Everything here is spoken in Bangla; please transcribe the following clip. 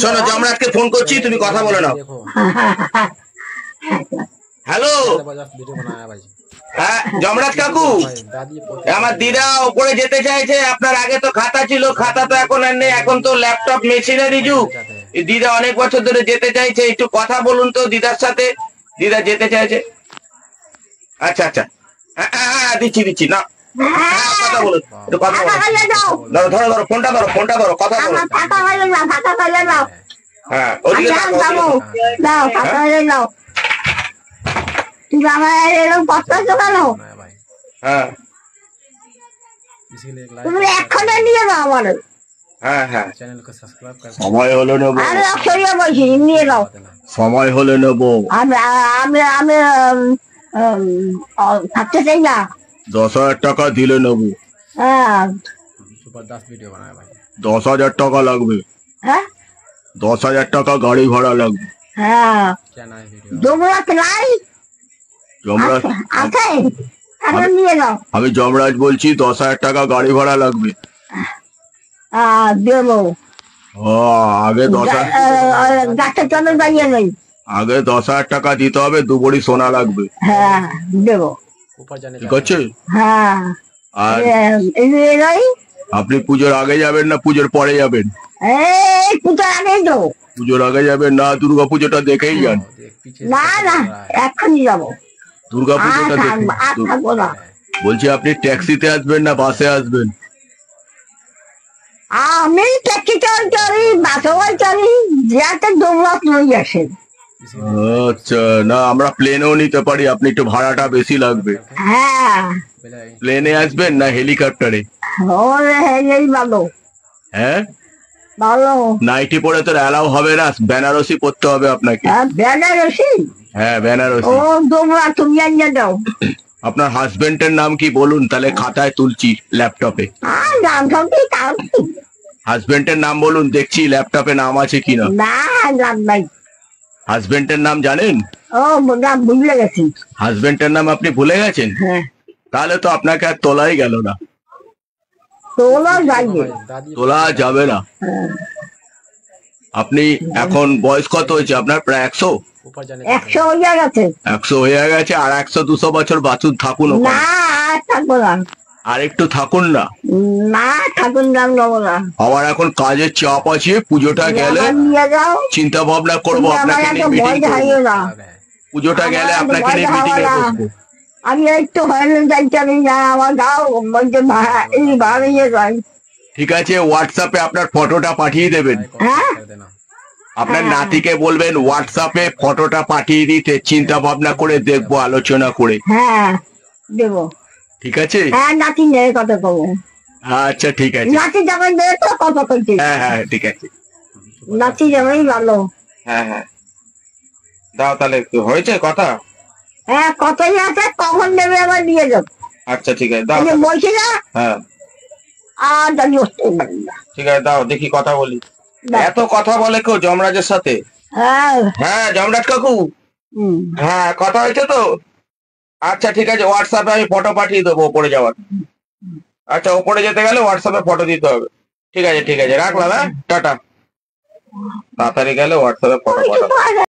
শোনো যমরাজকে ফোন করছি, তুমি কথা বলে নাও। হ্যালো, হ্যাঁ যমরাজ কাকু, আমার দিদা ওপরে যেতে চাইছে। আপনার আগে তো খাতা ছিল, খাতা তো এখন আর নেই, এখন তো ল্যাপটপ মেশিনারি যুগ। দিদা অনেক বছর ধরে যেতে চাইছে, একটু কথা বলুন তো দিদার সাথে। দিদা যেতে চাইছে। আচ্ছা আচ্ছা, হ্যাঁ হ্যাঁ হ্যাঁ, দিচ্ছি দিচ্ছি না। হ্যাঁ কথা বলুন, একটু কথা বলুন। ধরো ধরো ধরো, ফোনটা ধরো, ফোনটা ধরো, কথা বলো। হ্যাঁ ওদিকে হ্যাঁ তুমি এক্ষণে নিয়ে যাও আমার। হ্যাঁ হ্যাঁ, সময় হলে নেবো, আরে অক্ষরিয়া বলছি নিয়ে যাও। সময় হলে নেবো। আমি আমি আমি থাকতে চাই না। 10,000 টাকা দিলে নেবো। হ্যাঁ 10,000 টাকা লাগবে। হ্যাঁ 10,000 টাকা গাড়ি ভাড়া লাগবে। হ্যাঁ যমরাজ নাই যমরাজ, আছে, তাহলে নিয়ে যাও। আমি যমরাজ বলছি, 10,000 টাকা গাড়ি ভাড়া লাগবে। দেবো। আগে 10,000, গাছের জন্য দাঁড়িয়ে নেই। আগে 10,000 টাকা দিতে হবে, 2 ভরি সোনা লাগবে। হ্যাঁ দেবো। ঠিক আছে? হ্যাঁ আর নিয়ে যাই। আপনি পুজোর আগে যাবেন না পুজোর পরে যাবেন? এই পূজার আগেই যাবো। পুজোর আগে যাবেন না, দুর্গা পুজোটা দেখেই যান। না না এক্ষুনি যাবো। দুর্গা পুজোটা দেখে। আর থাকবো না। বলছি আপনি ট্যাক্সিতে আসবেন না বাসে আসবেন? আমি ট্যাক্সিতে চড়ি, বাসেও চড়ি, যাতে দৌড়াত লই আসেন। আচ্ছা, না আমরা প্লেনেও নিতে পারি, আপনি একটু ভাড়াটা বেশি লাগবে। হ্যাঁ প্লেনে আসবেন না হেলিকপ্টারে? ওরে এই ভালো হ্যাঁ, ভালো। নাইটি পরে তো অ্যালাউ হবে না, বেনারসি পরতে হবে আপনাকে। বেনারসি? হ্যাঁ ও বেনারসি। তোমরা তুমি আনিয়ে দাও। আপনার হাজবেন্ডের নাম কি বলুন, তাহলে খাতায় তুলছি ল্যাপটপে। নাম সবই তাও হাজবেন্ডের নাম বলুন, দেখছি ল্যাপটপে নাম আছে কিনা। না, নাম নাই। হাজবেন্ডের নাম জানেন? ও নাম ভুলে গেছি। হাজবেন্ডের নাম আপনি ভুলে গেছেন? হ্যাঁ তাহলে তো আপনাকে আর তোলাই গেল না। তোলা যাইবে। তোলা যাবে না। আপনি এখন বয়স কত হয়েছে আপনার? প্রায় 100? 100 হয়ে গেছে। 100 হয়ে গেছে, আর 100-200 বছর বাঁচুন, থাকুন ওখানে। না আর থাকবো না। আর একটু থাকুন না। না থাকুন নাম নেবো না। আমার এখন কাজের চাপ আছে, পুজোটা গেলে নিয়ে যাও। চিন্তা ভাবনা করবো, আপনাকে নিয়ে মিটিং করবো। পুজোটা গেলে আপনাকে নিয়ে মিটিং এ বসবো। আমি একটু হয়নি যাইতে না, আমার গাও বলছে এই বাড়িয়ে যাই। ঠিক আছে, হোয়াটসঅ্যাপে আপনার ফটোটা পাঠিয়ে দেবেন। হ্যাঁ আপনার নাতিকে বলবেন হোয়াটসঅ্যাপে ফটোটা পাঠিয়ে দিতে, চিন্তা ভাবনা করে দেখবো, আলোচনা করে। হ্যাঁ দেবো। ঠিক আছে? হ্যাঁ নাতি নেই কথা কবো। আচ্ছা ঠিক আছে। নাতি যাবে নেই তো কথা কইছি। হ্যাঁ হ্যাঁ ঠিক আছে। নাতি যাবেই ভালো। হ্যাঁ হ্যাঁ, দাও তাহলে। হয়েছে কথা? হ্যাঁ কথাই আছে, কখন নেবে আবার নিয়ে যাবো। আচ্ছা ঠিক আছে, দাও। বলছি না হ্যাঁ আর জানি আসতে পারি না। ঠিক আছে, দাও দেখি কথা বলি। এত কথা বলে কেউ যমরাজের সাথে? হ্যাঁ হ্যাঁ যমরাজ কাকু, হ্যাঁ কথা হয়েছে তো? আচ্ছা ঠিক আছে, হোয়াটসঅ্যাপে আমি ফটো পাঠিয়ে দেবো ওপরে যাওয়ার। আচ্ছা, ওপরে যেতে গেলে হোয়াটসঅ্যাপে ফটো দিতে হবে। ঠিক আছে ঠিক আছে, রাখলাম। হ্যাঁ টাটা। তাড়াতাড়ি গেলে হোয়াটসঅ্যাপে ফটো পাঠাবো।